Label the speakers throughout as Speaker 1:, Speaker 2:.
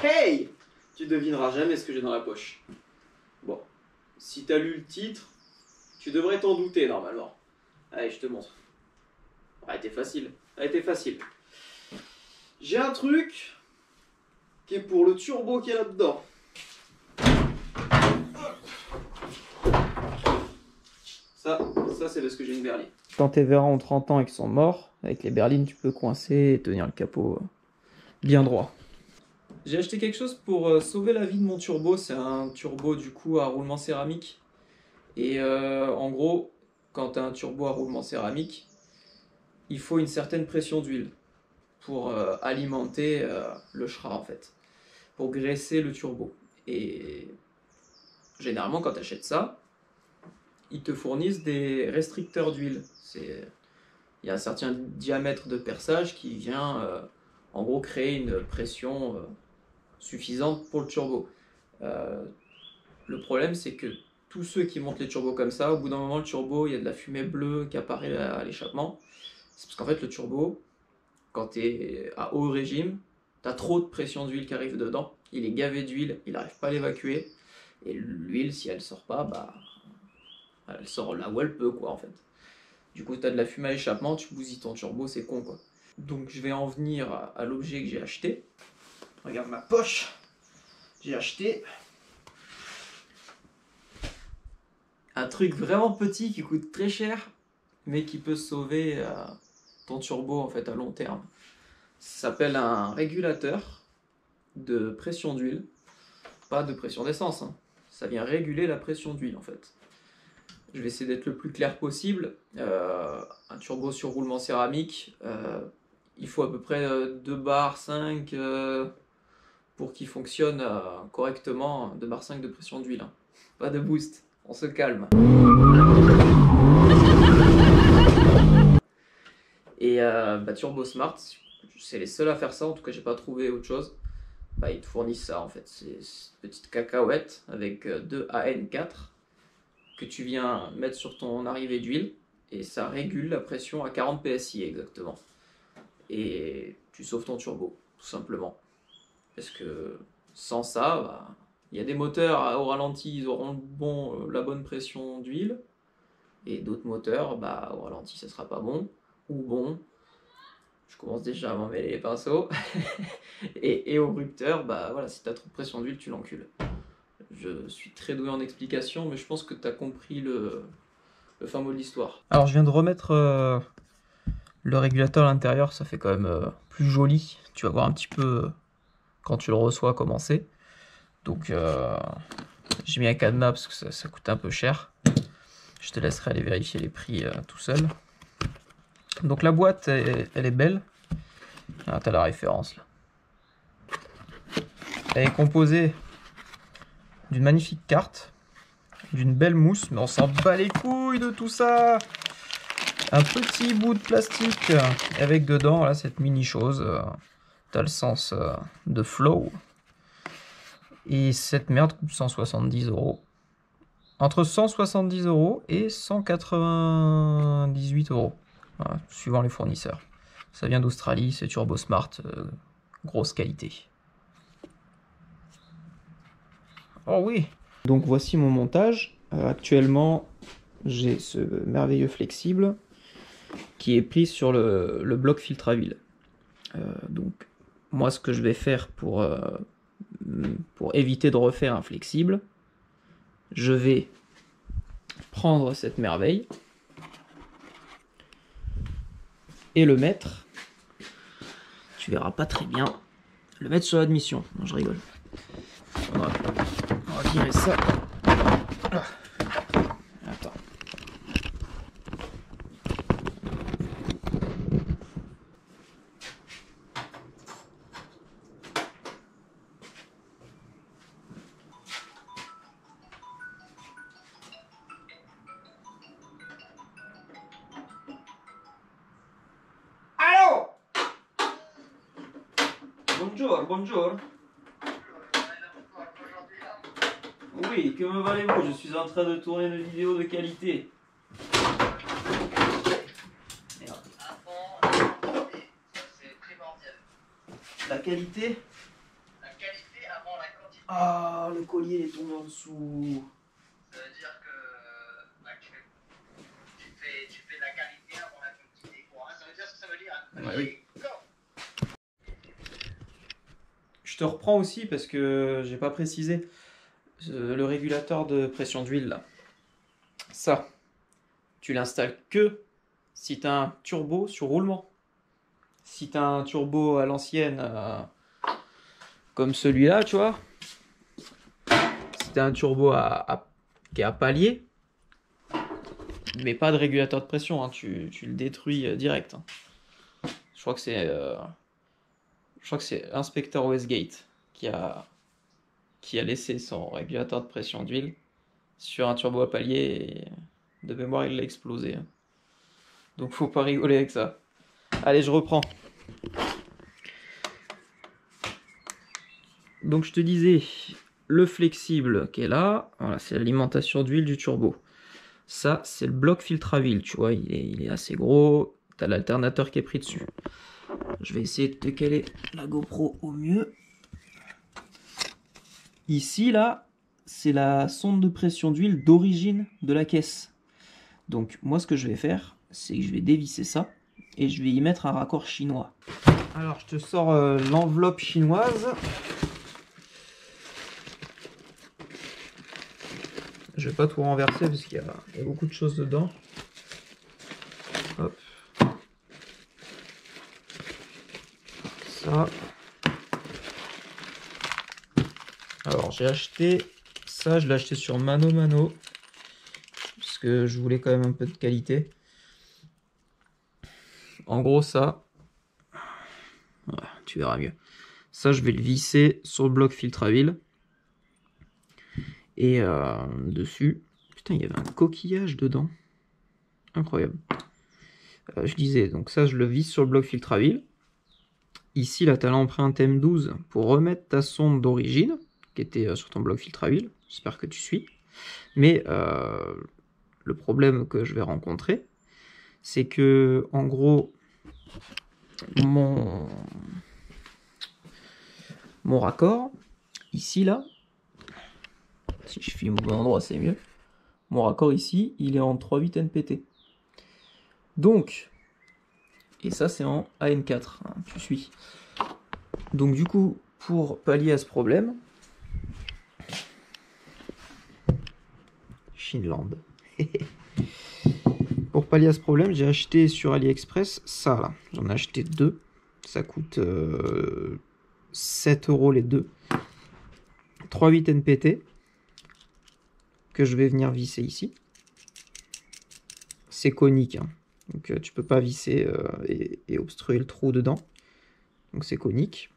Speaker 1: Hey! Tu devineras jamais ce que j'ai dans la poche. Bon, si t'as lu le titre, tu devrais t'en douter normalement. Allez, je te montre. Ah, était facile. Elle était facile. J'ai un truc qui est pour le turbo qui est là-dedans. Ça c'est parce que j'ai une berline. Quand tes Véran ont 30 ans et qu'ils sont morts, avec les berlines, tu peux coincer et tenir le capot bien droit. J'ai acheté quelque chose pour sauver la vie de mon turbo. C'est un turbo du coup à roulement céramique. Et en gros, quand tu as un turbo à roulement céramique, il faut une certaine pression d'huile pour alimenter le Schra en fait, pour graisser le turbo. Et généralement quand tu achètes ça, ils te fournissent des restricteurs d'huile. Il y a un certain diamètre de perçage qui vient en gros créer une pression suffisante pour le turbo. Le problème c'est que tous ceux qui montent les turbos comme ça, au bout d'un moment le turbo, il y a de la fumée bleue qui apparaît à l'échappement. C'est parce qu'en fait le turbo, quand tu es à haut régime, tu as trop de pression d'huile qui arrive dedans, il est gavé d'huile, il n'arrive pas à l'évacuer, et l'huile si elle sort pas, bah elle sort là où elle peut quoi en fait. Du coup tu as de la fumée à l'échappement, tu bousilles ton turbo, c'est con quoi. Donc je vais en venir à l'objet que j'ai acheté. Regarde ma poche, j'ai acheté un truc vraiment petit qui coûte très cher, mais qui peut sauver ton turbo en fait à long terme. Ça s'appelle un régulateur de pression d'huile, pas de pression d'essence, hein. Ça vient réguler la pression d'huile en fait. Je vais essayer d'être le plus clair possible. Un turbo sur roulement céramique, il faut à peu près 2 bars 5 pour qu'il fonctionne correctement, 2 bars 5 de pression d'huile, hein. Pas de boost, on se calme. Et Turbo Smart, c'est les seuls à faire ça, en tout cas j'ai pas trouvé autre chose. Ils te fournissent ça en fait, c'est une petite cacahuète avec 2 AN4 que tu viens mettre sur ton arrivée d'huile et ça régule la pression à 40 PSI exactement. Et tu sauves ton turbo, tout simplement. Parce que sans ça, y a des moteurs au ralenti, ils auront la bonne pression d'huile, et d'autres moteurs, au ralenti ça sera pas bon, ou bon. Je commence déjà à m'en mêler les pinceaux. et au rupteur, voilà, si t'as trop de pression d'huile, tu l'encules. Je suis très doué en explication, mais je pense que t'as compris le fin mot de l'histoire. Alors je viens de remettre le régulateur à l'intérieur, ça fait quand même plus joli. Tu vas voir un petit peu quand tu le reçois comment c'est. Donc j'ai mis un cadenas parce que ça coûte un peu cher. Je te laisserai aller vérifier les prix tout seul. Donc la boîte, elle est belle. Ah, t'as la référence là. Elle est composée d'une magnifique carte, d'une belle mousse, mais on s'en bat les couilles de tout ça. Un petit bout de plastique avec dedans là, cette mini chose. T'as le sens de flow. Et cette merde coûte 170 €. Entre 170 € et 198 €. Voilà, suivant les fournisseurs. Ça vient d'Australie, c'est Turbo Smart, grosse qualité. Oh oui. Donc voici mon montage. Actuellement, j'ai ce merveilleux flexible qui est pris sur le bloc filtre à huile. Donc moi, ce que je vais faire pour éviter de refaire un flexible, je vais prendre cette merveille et le mettre, tu verras pas très bien, le mettre sur l'admission. Non, je rigole. On va virer ça. Attends. Allô? Bonjour, bonjour. Oui, que me valez-vous? Je suis en train de tourner une vidéo de qualité. Merde. C'est primordial. La qualité? La qualité. Ah, le collier est tombé en dessous.
Speaker 2: Ça veut dire que bah, tu fais de la qualité avant la quantité, quoi. Ça veut dire ce que ça veut dire.
Speaker 1: Ouais, oui. Je te reprends aussi parce que j'ai pas précisé. Le régulateur de pression d'huile, là. Ça, tu l'installes que si tu as un turbo sur roulement. Si tu as un turbo à l'ancienne, comme celui-là, tu vois. Si tu as un turbo qui est à palier, mais pas de régulateur de pression, hein, tu le détruis direct. Hein. Je crois que c'est Inspector Westgate qui a laissé son régulateur de pression d'huile sur un turbo à palier et de mémoire il l'a explosé. Hein. Donc faut pas rigoler avec ça. Allez, je reprends. Donc je te disais, le flexible qui est là, voilà, c'est l'alimentation d'huile du turbo. Ça, c'est le bloc filtre à huile, tu vois, il est assez gros. Tu as l'alternateur qui est pris dessus. Je vais essayer de te caler la GoPro au mieux. Ici, là, c'est la sonde de pression d'huile d'origine de la caisse. Donc, moi, ce que je vais faire, c'est que je vais dévisser ça et je vais y mettre un raccord chinois. Alors, je te sors l'enveloppe chinoise. Je vais pas tout renverser parce qu'il y a beaucoup de choses dedans. Hop. Ça. Alors j'ai acheté ça, je l'ai acheté sur Mano parce que je voulais quand même un peu de qualité. En gros ça, voilà, tu verras mieux. Ça je vais le visser sur le bloc filtre à huile. Et dessus, putain il y avait un coquillage dedans. Incroyable. Je disais, donc ça je le visse sur le bloc filtre à huile. Ici là tu as l'empreinte M12 pour remettre ta sonde d'origine qui était sur ton bloc filtre à huile. J'espère que tu suis. Mais le problème que je vais rencontrer, c'est que en gros mon raccord ici là, si je filme au bon endroit c'est mieux, mon raccord ici il est en 3.8 NPT. Donc, et ça c'est en AN4, hein, tu suis. Donc du coup, pour pallier à ce problème, Shinland. Pour pallier à ce problème, j'ai acheté sur AliExpress ça là. J'en ai acheté deux. Ça coûte 7 € les deux. 3.8 NPT que je vais venir visser ici. C'est conique, hein. Donc tu peux pas visser et obstruer le trou dedans. Donc c'est conique.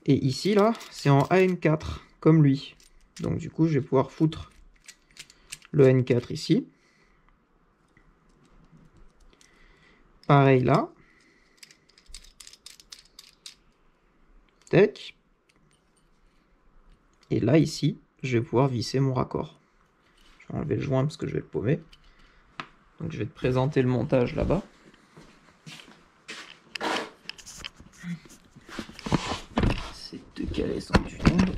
Speaker 1: Et ici là, c'est en AN4 comme lui. Donc du coup, je vais pouvoir foutre le N4 ici. Pareil là. Tac. Et là, ici, je vais pouvoir visser mon raccord. Je vais enlever le joint parce que je vais le paumer. Donc je vais te présenter le montage là-bas. C'est de caler sans que tu tombes.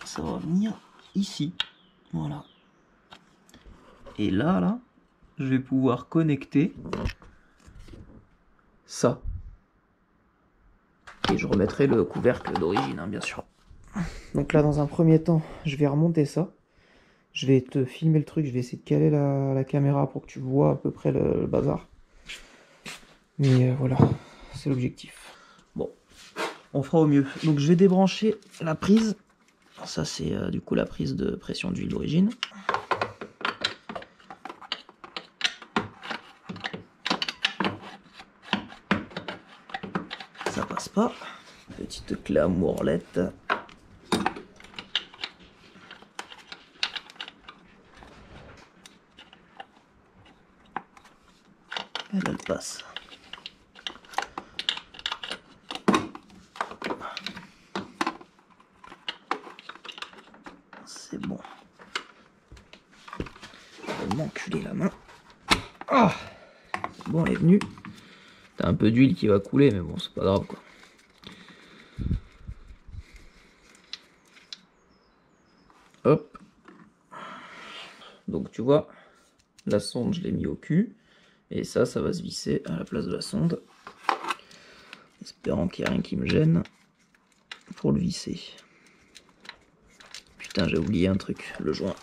Speaker 1: Ça va venir ici. Voilà. Et là, je vais pouvoir connecter ça. Et je remettrai le couvercle d'origine, hein, bien sûr. Donc là, dans un premier temps, je vais remonter ça. Je vais te filmer le truc, je vais essayer de caler la caméra pour que tu vois à peu près le bazar. Mais voilà, c'est l'objectif. Bon, on fera au mieux. Donc je vais débrancher la prise. Ça c'est du coup la prise de pression d'huile d'origine. Ça passe pas. Petite clé à mourlette. Elle passe. C'est bon. Je vais m'enculer la main. Ah, bon, elle est venue. T'as un peu d'huile qui va couler, mais bon, c'est pas grave quoi. Hop. Donc tu vois, la sonde, je l'ai mis au cul. Et ça va se visser à la place de la sonde. Espérant qu'il n'y a rien qui me gêne pour le visser. Putain, j'ai oublié un truc, le joint.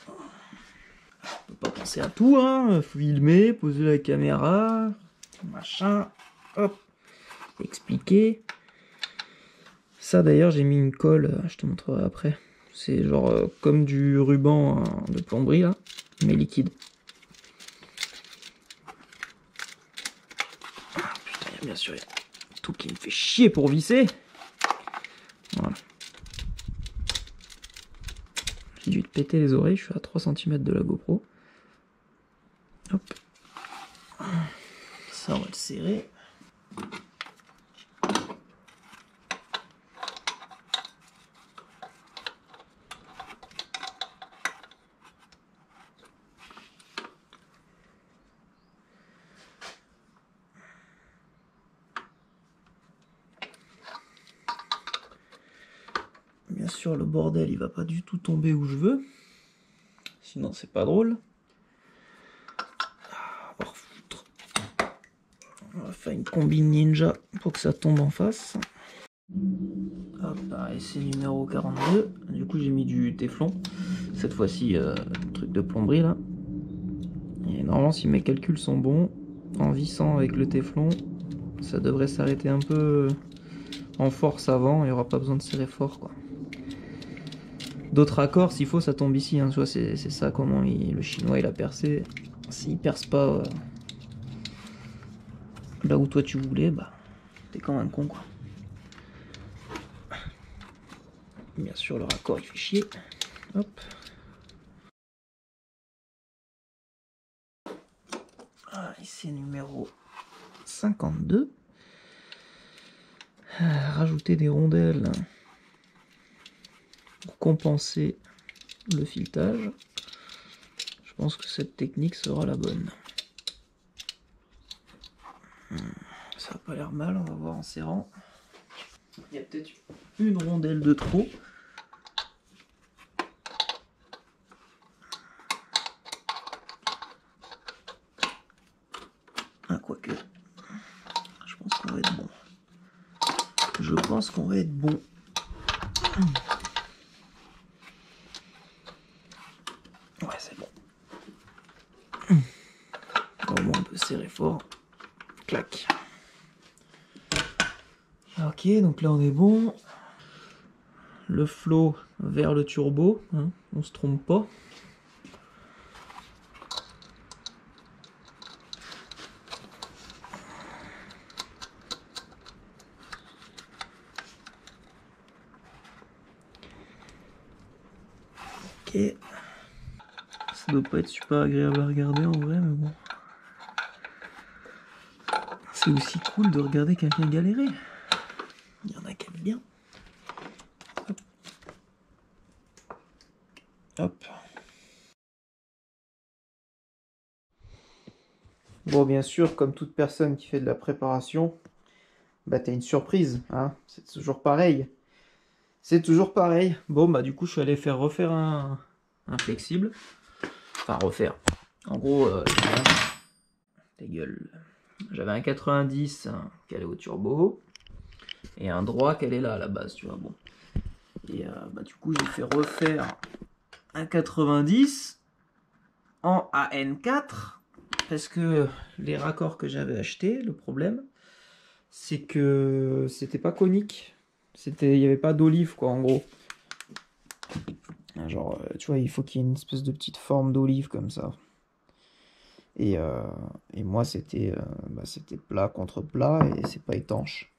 Speaker 1: On peut pas penser à tout, hein. Filmer, poser la caméra, machin, hop, expliquer. Ça d'ailleurs, j'ai mis une colle, je te montrerai après. C'est genre comme du ruban de plomberie là, mais liquide. Ah, putain, bien sûr, il y a tout qui me fait chier pour visser. Voilà. J'ai dû te péter les oreilles, je suis à 3 cm de la GoPro. Hop. Ça, on va le serrer. Bien sûr, le bordel, il va pas du tout tomber où je veux. Sinon, c'est pas drôle. On va faire une combine ninja pour que ça tombe en face. Hop, essai numéro 42. Du coup, j'ai mis du téflon. Cette fois-ci, truc de plomberie là. Et normalement, si mes calculs sont bons, en vissant avec le téflon, ça devrait s'arrêter un peu en force avant. Il n'y aura pas besoin de serrer fort quoi. D'autres accords, s'il faut, ça tombe ici. Hein. Tu vois, c'est ça comment le chinois il a percé. S'il perce pas là où toi tu voulais, bah t'es quand même con quoi. Bien sûr, le raccord il fait chier. Hop. Ah, ici numéro 52. Rajouter des rondelles pour compenser le filetage. Je pense que cette technique sera la bonne. Ça n'a pas l'air mal, on va voir en serrant. Il y a peut-être une rondelle de trop. Ah, quoique. Je pense qu'on va être bon. Je pense qu'on va être bon. Ouais, c'est bon. Au moins, on peut serrer fort. Clac. Ok, donc là, on est bon. Le flow vers le turbo, hein, on se trompe pas. Ok. Ça doit pas être super agréable à regarder en vrai, mais bon. C'est aussi cool de regarder quelqu'un galérer. Il y en a qui aiment bien. Hop. Hop. Bon, bien sûr, comme toute personne qui fait de la préparation, bah t'as une surprise, hein. C'est toujours pareil. C'est toujours pareil. Bon, bah du coup, je suis allé faire refaire un flexible. Enfin, refaire. En gros, ta gueule. J'avais un 90 calé au turbo et un droit calé là à la base, tu vois. Bon. Et bah, du coup, j'ai fait refaire un 90 en AN4 parce que les raccords que j'avais achetés, le problème, c'est que c'était pas conique. Il n'y avait pas d'olive, quoi, en gros. Genre, tu vois, il faut qu'il y ait une espèce de petite forme d'olive comme ça. Et moi, c'était plat contre plat et c'est pas étanche.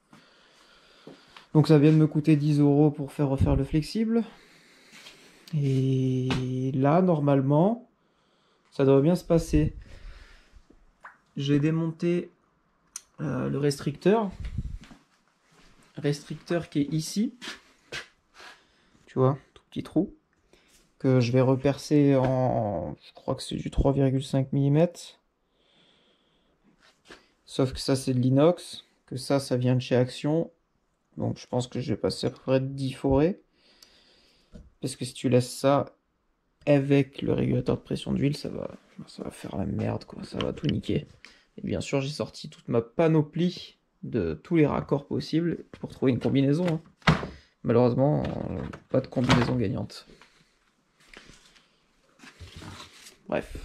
Speaker 1: Donc ça vient de me coûter 10 € pour faire refaire le flexible. Et là, normalement, ça devrait bien se passer. J'ai démonté le restricteur. Restricteur qui est ici. Tu vois, tout petit trou. Que je vais repercer en... Je crois que c'est du 3,5 mm. Sauf que ça c'est de l'inox, que ça vient de chez Action. Donc je pense que je vais passer à peu près 10 forêts. Parce que si tu laisses ça avec le régulateur de pression d'huile, ça va faire la merde, quoi. Ça va tout niquer. Et bien sûr, j'ai sorti toute ma panoplie de tous les raccords possibles pour trouver une combinaison. Hein. Malheureusement, pas de combinaison gagnante. Bref.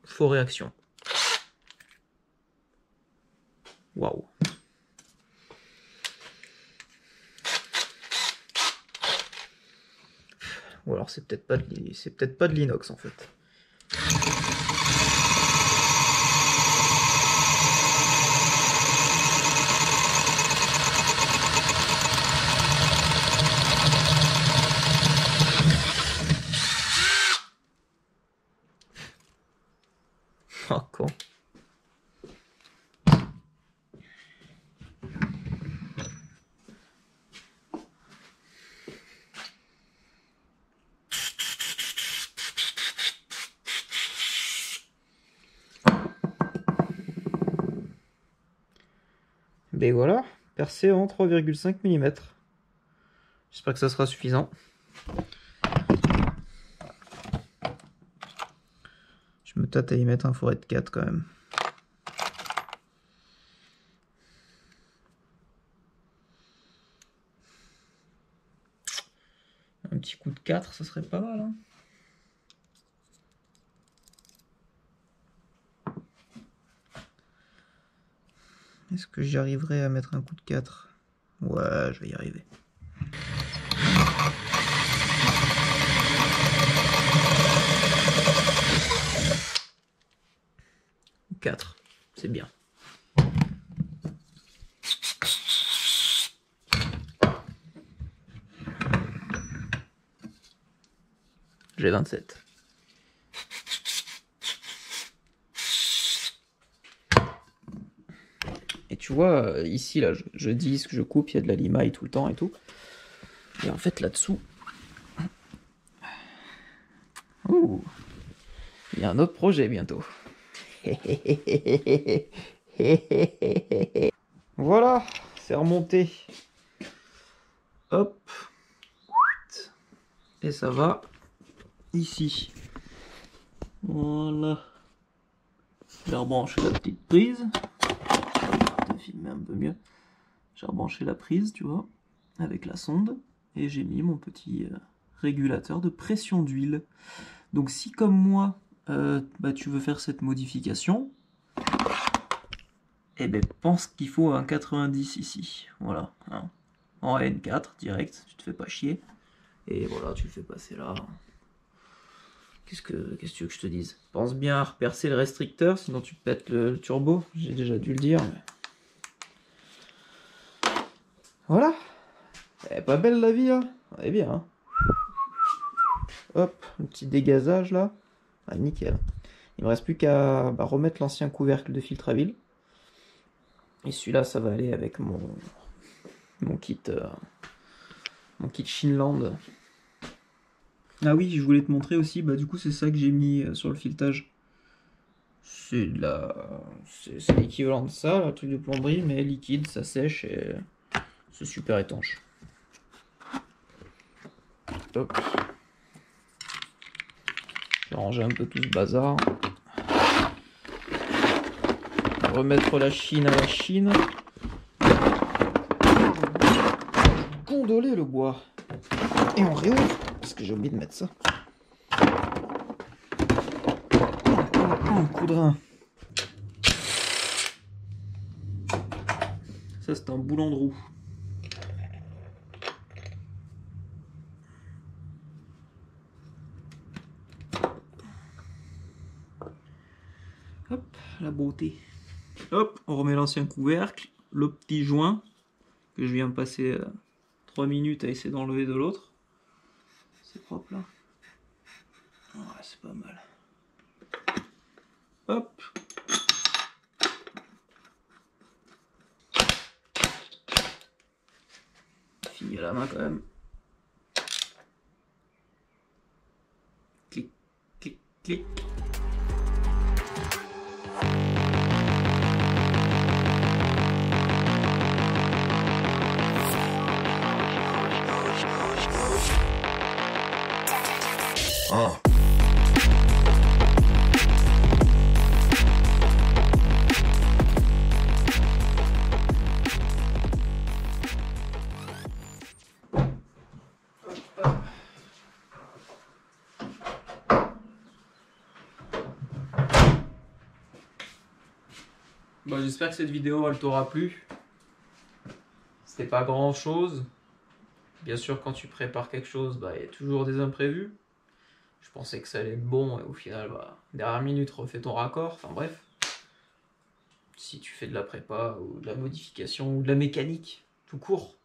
Speaker 1: Faux réaction. Waouh. Ou alors c'est peut-être pas de l'inox en fait. Oh con. Ben voilà, percé en 3,5 mm. J'espère que ça sera suffisant. Je me tâte à y mettre un fourret de 4 quand même. Un petit coup de 4, ça serait pas mal. Hein. Est-ce que j'y arriverai à mettre un coup de 4? Ouais, je vais y arriver. Quatre, c'est bien. J'ai 27. Et tu vois, ici, là, je disque, je coupe, il y a de la limaille tout le temps et tout. Et en fait, là-dessous... Ouh, il y a un autre projet bientôt. Voilà, c'est remonté. Hop. Et ça va ici. Voilà. J'ai rebranché la petite prise. Je vais filmer un peu mieux. J'ai rebranché la prise, tu vois, avec la sonde. Et j'ai mis mon petit régulateur de pression d'huile. Donc si comme moi, tu veux faire cette modification, eh ben pense qu'il faut un 90 ici. Voilà. Hein. En N4, direct, tu te fais pas chier. Et voilà, tu le fais passer là. Qu'est-ce que tu veux que je te dise? Pense bien à repercer le restricteur, sinon tu pètes le turbo. J'ai déjà dû le dire. Mais... Voilà. Elle est pas belle la vie, là. Elle est bien. Hein. Hop, un petit dégazage là. Ah, nickel. Il me reste plus qu'à remettre l'ancien couvercle de filtre à huile. Et celui-là, ça va aller avec mon kit Shinland. Ah oui, je voulais te montrer aussi, du coup c'est ça que j'ai mis sur le filetage. C'est l'équivalent de ça, le truc de plomberie, mais liquide, ça sèche et c'est super étanche. Top. Je vais ranger un peu tout ce bazar. Remettre la chine à la chine. Gondoler le bois. Et on réouvre, parce que j'ai oublié de mettre ça. Un coup de rein. Ça c'est un boulon de roue. Hop, la beauté. Hop, on remet l'ancien couvercle. le petit joint que je viens de passer 3 minutes à essayer d'enlever de l'autre. C'est propre là. Ouais, c'est pas mal. Hop. Fini à la main quand même. Clic, clic, clic. Oh. Bon, j'espère que cette vidéo elle t'aura plu. C'était pas grand chose. Bien sûr, quand tu prépares quelque chose, bah, il y a toujours des imprévus. Je pensais que ça allait être bon et au final, bah, dernière minute, refais ton raccord. Enfin bref. Si tu fais de la prépa ou de la modification ou de la mécanique, tout court,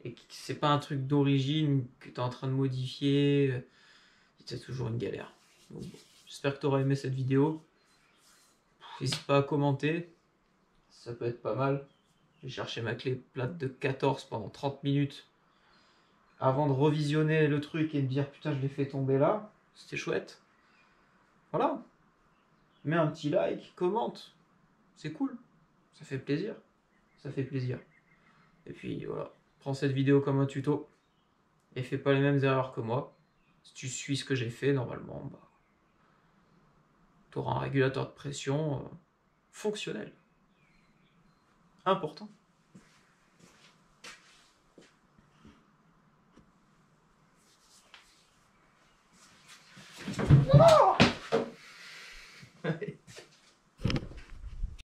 Speaker 1: et que c'est pas un truc d'origine que tu es en train de modifier, c'est toujours une galère. Donc, bon, j'espère que tu auras aimé cette vidéo. N'hésite pas à commenter. Ça peut être pas mal. J'ai cherché ma clé plate de 14 pendant 30 minutes avant de revisionner le truc et de dire putain je l'ai fait tomber là. C'était chouette. Voilà. Mets un petit like, commente. C'est cool. Ça fait plaisir. Ça fait plaisir. Et puis voilà. Prends cette vidéo comme un tuto. Et fais pas les mêmes erreurs que moi. Si tu suis ce que j'ai fait, normalement, bah, tu auras un régulateur de pression fonctionnel. Important. Oh!